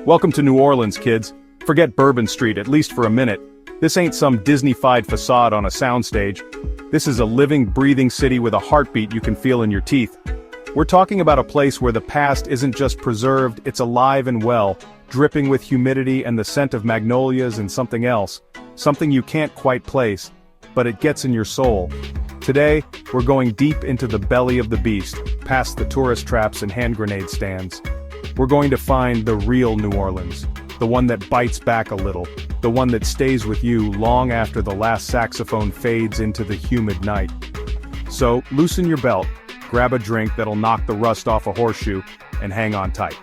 Welcome to New Orleans, kids. Forget Bourbon Street, at least for a minute. This ain't some Disney-fied facade on a soundstage. This is a living, breathing city with a heartbeat you can feel in your teeth. We're talking about a place where the past isn't just preserved, it's alive and well, dripping with humidity and the scent of magnolias and something else. Something you can't quite place, but it gets in your soul. Today, we're going deep into the belly of the beast, past the tourist traps and hand grenade stands. We're going to find the real New Orleans, the one that bites back a little, the one that stays with you long after the last saxophone fades into the humid night. So, loosen your belt, grab a drink that'll knock the rust off a horseshoe, and hang on tight.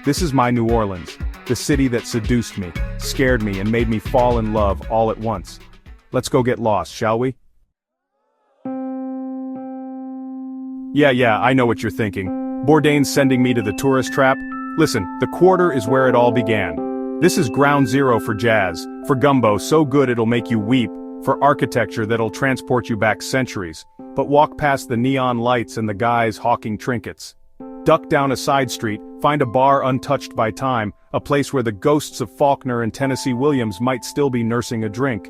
This is my New Orleans, the city that seduced me, scared me, and made me fall in love all at once. Let's go get lost, shall we? Yeah, I know what you're thinking. Bourdain's sending me to the tourist trap? Listen, the Quarter is where it all began. This is ground zero for jazz, for gumbo so good it'll make you weep, for architecture that'll transport you back centuries. But walk past the neon lights and the guys hawking trinkets. Duck down a side street, find a bar untouched by time, a place where the ghosts of Faulkner and Tennessee Williams might still be nursing a drink.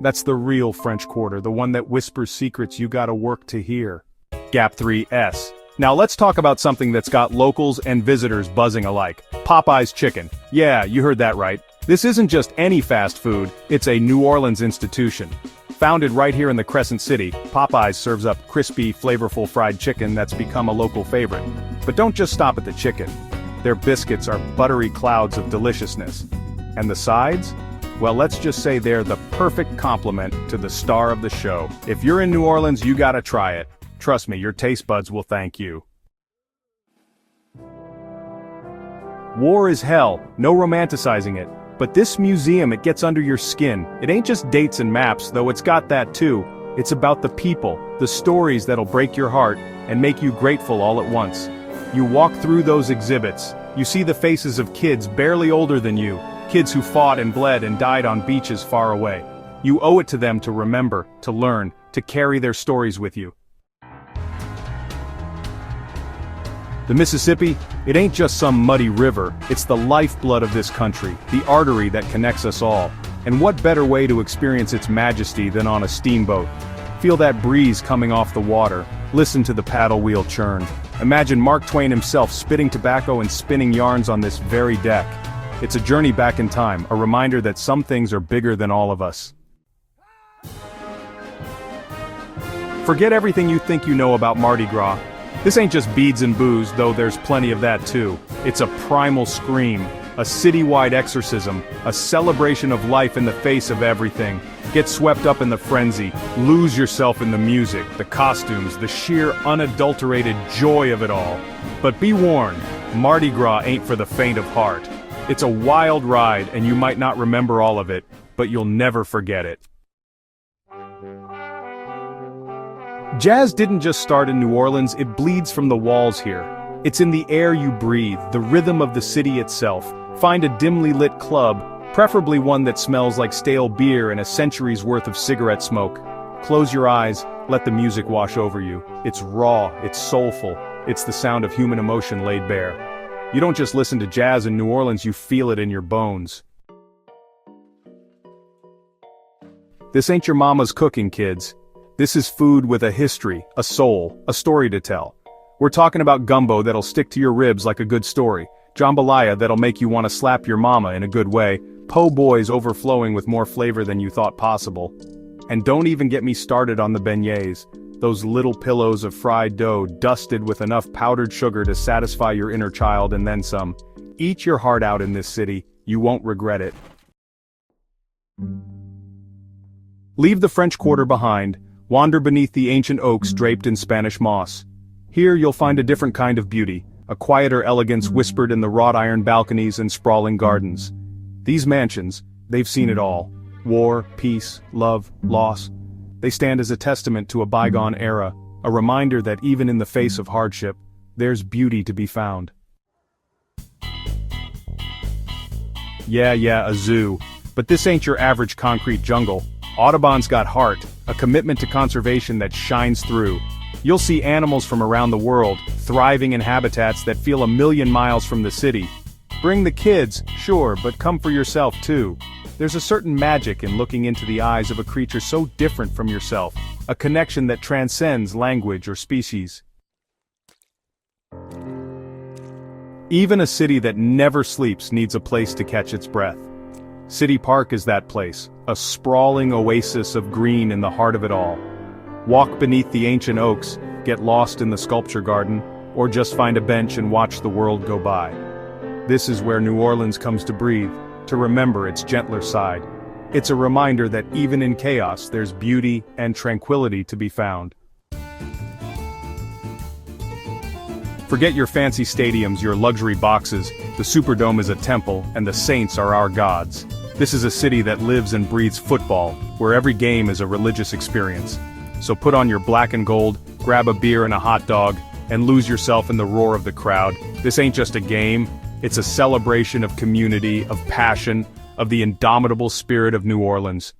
That's the real French Quarter, the one that whispers secrets you gotta work to hear. Gap 3S. Now let's talk about something that's got locals and visitors buzzing alike. Popeye's Chicken. Yeah, you heard that right. This isn't just any fast food, it's a New Orleans institution. Founded right here in the Crescent City, Popeye's serves up crispy, flavorful fried chicken that's become a local favorite. But don't just stop at the chicken. Their biscuits are buttery clouds of deliciousness. And the sides? Well, let's just say they're the perfect complement to the star of the show. If you're in New Orleans, you gotta try it. Trust me, your taste buds will thank you. War is hell, no romanticizing it. But this museum, it gets under your skin. It ain't just dates and maps, though it's got that too. It's about the people, the stories that'll break your heart and make you grateful all at once. You walk through those exhibits, you see the faces of kids barely older than you, kids who fought and bled and died on beaches far away. You owe it to them to remember, to learn, to carry their stories with you. The Mississippi, it ain't just some muddy river, it's the lifeblood of this country, the artery that connects us all. And what better way to experience its majesty than on a steamboat? Feel that breeze coming off the water, listen to the paddle wheel churn. Imagine Mark Twain himself spitting tobacco and spinning yarns on this very deck. It's a journey back in time, a reminder that some things are bigger than all of us. Forget everything you think you know about Mardi Gras. This ain't just beads and booze, though there's plenty of that too. It's a primal scream, a citywide exorcism, a celebration of life in the face of everything. Get swept up in the frenzy, lose yourself in the music, the costumes, the sheer unadulterated joy of it all. But be warned, Mardi Gras ain't for the faint of heart. It's a wild ride and you might not remember all of it, but you'll never forget it. Jazz didn't just start in New Orleans, it bleeds from the walls here. It's in the air you breathe, the rhythm of the city itself. Find a dimly lit club, preferably one that smells like stale beer and a century's worth of cigarette smoke. Close your eyes, let the music wash over you. It's raw, it's soulful, it's the sound of human emotion laid bare. You don't just listen to jazz in New Orleans, you feel it in your bones. This ain't your mama's cooking, kids. This is food with a history, a soul, a story to tell. We're talking about gumbo that'll stick to your ribs like a good story, jambalaya that'll make you want to slap your mama in a good way, po' boys overflowing with more flavor than you thought possible. And don't even get me started on the beignets, those little pillows of fried dough dusted with enough powdered sugar to satisfy your inner child and then some. Eat your heart out in this city, you won't regret it. Leave the French Quarter behind. Wander beneath the ancient oaks draped in Spanish moss. Here you'll find a different kind of beauty, a quieter elegance whispered in the wrought iron balconies and sprawling gardens. These mansions, they've seen it all. War, peace, love, loss. They stand as a testament to a bygone era, a reminder that even in the face of hardship, there's beauty to be found. Yeah, a zoo. But this ain't your average concrete jungle. Audubon's got heart, a commitment to conservation that shines through. You'll see animals from around the world, thriving in habitats that feel a million miles from the city. Bring the kids, sure, but come for yourself too. There's a certain magic in looking into the eyes of a creature so different from yourself, a connection that transcends language or species. Even a city that never sleeps needs a place to catch its breath. City Park is that place, a sprawling oasis of green in the heart of it all. Walk beneath the ancient oaks, get lost in the sculpture garden, or just find a bench and watch the world go by. This is where New Orleans comes to breathe, to remember its gentler side. It's a reminder that even in chaos there's beauty and tranquility to be found. Forget your fancy stadiums, your luxury boxes, the Superdome is a temple, and the Saints are our gods. This is a city that lives and breathes football, where every game is a religious experience. So put on your black and gold, grab a beer and a hot dog, and lose yourself in the roar of the crowd. This ain't just a game, it's a celebration of community, of passion, of the indomitable spirit of New Orleans.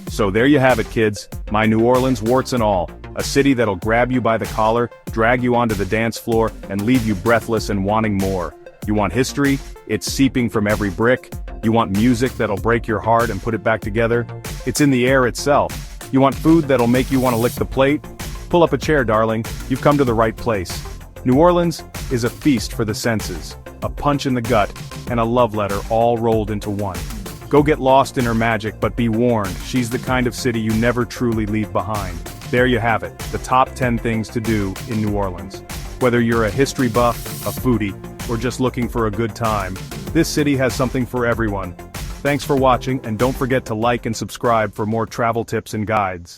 So there you have it, kids, my New Orleans warts and all. A city that'll grab you by the collar, drag you onto the dance floor, and leave you breathless and wanting more. You want history? It's seeping from every brick. You want music that'll break your heart and put it back together? It's in the air itself. You want food that'll make you want to lick the plate? Pull up a chair, darling. You've come to the right place. New Orleans is a feast for the senses, a punch in the gut, and a love letter all rolled into one. Go get lost in her magic, but be warned, she's the kind of city you never truly leave behind. There you have it, the top 10 things to do in New Orleans. Whether you're a history buff, a foodie, or just looking for a good time, this city has something for everyone. Thanks for watching, and don't forget to like and subscribe for more travel tips and guides.